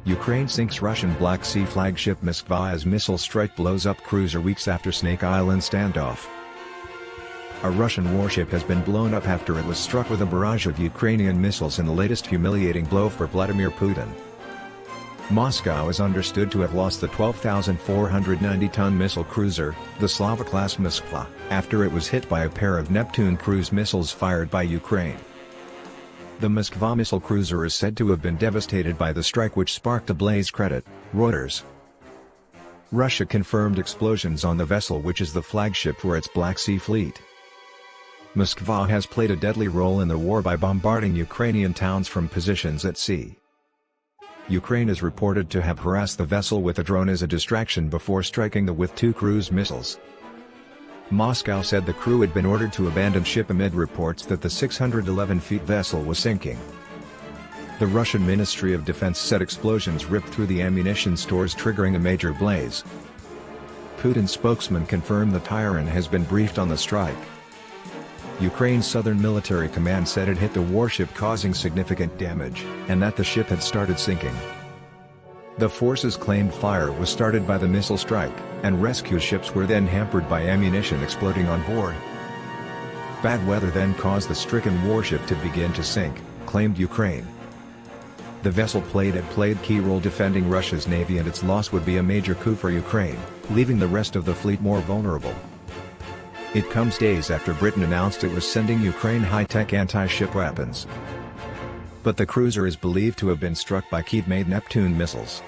Ukraine sinks Russian Black Sea flagship Moskva as missile strike blows up cruiser weeks after Snake Island standoff. A Russian warship has been blown up after it was struck with a barrage of Ukrainian missiles in the latest humiliating blow for Vladimir Putin. Moscow is understood to have lost the 12,490-ton missile cruiser, the Slava-class Moskva, after it was hit by a pair of Neptune cruise missiles fired by Ukraine. The Moskva missile cruiser is said to have been devastated by the strike, which sparked a blaze. Reuters. Russia confirmed explosions on the vessel, which is the flagship for its Black Sea fleet. Moskva has played a deadly role in the war by bombarding Ukrainian towns from positions at sea. Ukraine is reported to have harassed the vessel with a drone as a distraction before striking with 2 cruise missiles. Moscow said the crew had been ordered to abandon ship amid reports that the 611-foot vessel was sinking. The Russian Ministry of Defense said explosions ripped through the ammunition stores, triggering a major blaze. Putin's spokesman confirmed the Tyran has been briefed on the strike. Ukraine's Southern Military Command said it hit the warship, causing significant damage, and that the ship had started sinking. The forces claimed fire was started by the missile strike, and rescue ships were then hampered by ammunition exploding on board. Bad weather then caused the stricken warship to begin to sink, claimed Ukraine. The vessel played key role defending Russia's navy, and its loss would be a major coup for Ukraine, leaving the rest of the fleet more vulnerable. It comes days after Britain announced it was sending Ukraine high-tech anti-ship weapons. But the cruiser is believed to have been struck by Kyiv-made Neptune missiles.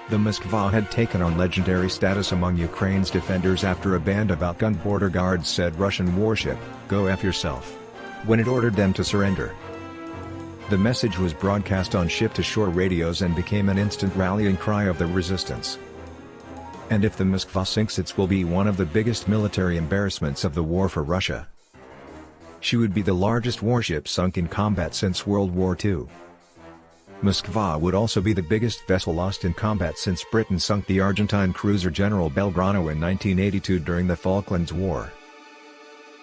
The Moskva had taken on legendary status among Ukraine's defenders after a band of outgunned border guards said Russian warship, "Go F yourself," when it ordered them to surrender. The message was broadcast on ship-to-shore radios and became an instant rallying cry of the resistance. And if the Moskva sinks, it will be one of the biggest military embarrassments of the war for Russia. She would be the largest warship sunk in combat since World War II. Moskva would also be the biggest vessel lost in combat since Britain sunk the Argentine cruiser General Belgrano in 1982 during the Falklands War.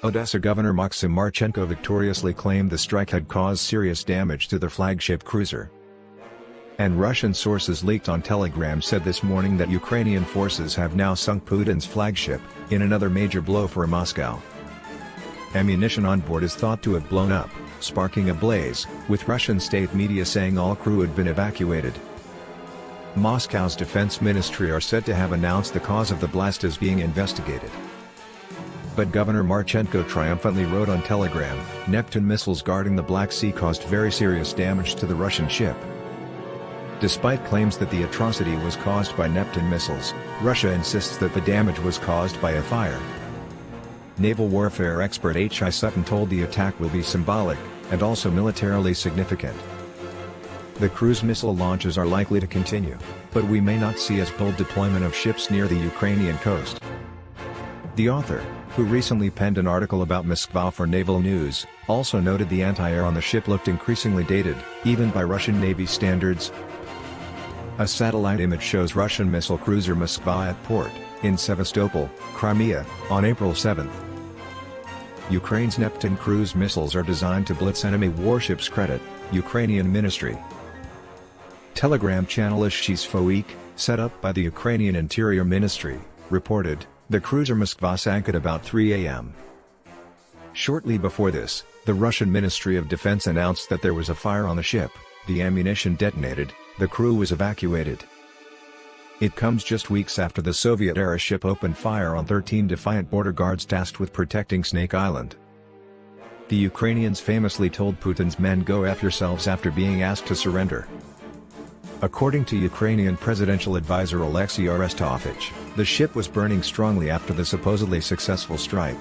Odessa Governor Maxim Marchenko victoriously claimed the strike had caused serious damage to the flagship cruiser. And Russian sources leaked on Telegram said this morning that Ukrainian forces have now sunk Putin's flagship, in another major blow for Moscow. Ammunition on board is thought to have blown up, sparking a blaze, with Russian state media saying all crew had been evacuated. Moscow's defense ministry are said to have announced the cause of the blast is being investigated. But Governor Marchenko triumphantly wrote on Telegram, "Neptune missiles guarding the Black Sea caused very serious damage to the Russian ship." Despite claims that the atrocity was caused by Neptune missiles, Russia insists that the damage was caused by a fire. Naval warfare expert H.I. Sutton told the attack will be symbolic, and also militarily significant. The cruise missile launches are likely to continue, but we may not see as bold deployment of ships near the Ukrainian coast. The author, who recently penned an article about Moskva for Naval News, also noted the anti-air on the ship looked increasingly dated, even by Russian Navy standards. A satellite image shows Russian missile cruiser Moskva at port, in Sevastopol, Crimea, on April 7. Ukraine's Neptune cruise missiles are designed to blitz enemy warships, credit Ukrainian ministry. Telegram channel Ishchis set up by the Ukrainian Interior Ministry, reported, the cruiser Moskva sank at about 3 a.m. Shortly before this, the Russian Ministry of Defense announced that there was a fire on the ship, the ammunition detonated, the crew was evacuated. It comes just weeks after the Soviet-era ship opened fire on 13 defiant border guards tasked with protecting Snake Island. The Ukrainians famously told Putin's men "Go F yourselves" after being asked to surrender. According to Ukrainian presidential advisor Alexei Arestovich, the ship was burning strongly after the supposedly successful strike.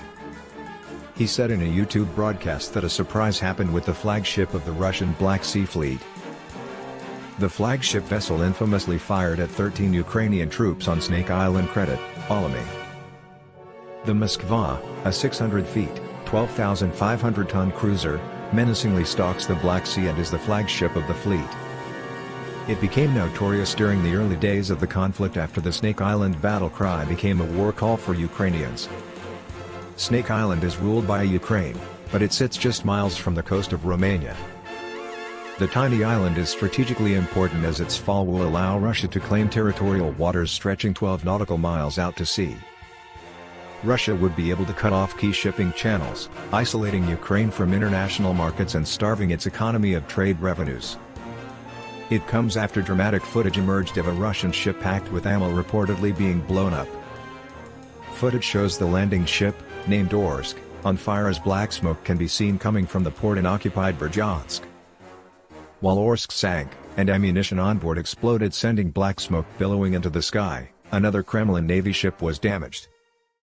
He said in a YouTube broadcast that a surprise happened with the flagship of the Russian Black Sea Fleet. The flagship vessel infamously fired at 13 Ukrainian troops on Snake Island, credit Alamy. The Moskva, a 600 feet, 12,500-ton cruiser, menacingly stalks the Black Sea and is the flagship of the fleet. It became notorious during the early days of the conflict after the Snake Island battle cry became a war call for Ukrainians. Snake Island is ruled by Ukraine, but it sits just miles from the coast of Romania. The tiny island is strategically important as its fall will allow Russia to claim territorial waters stretching 12 nautical miles out to sea. Russia would be able to cut off key shipping channels, isolating Ukraine from international markets and starving its economy of trade revenues. It comes after dramatic footage emerged of a Russian ship packed with ammo reportedly being blown up. Footage shows the landing ship, named Orsk, on fire as black smoke can be seen coming from the port in occupied Berjansk. While Orsk sank, and ammunition on board exploded sending black smoke billowing into the sky, another Kremlin Navy ship was damaged.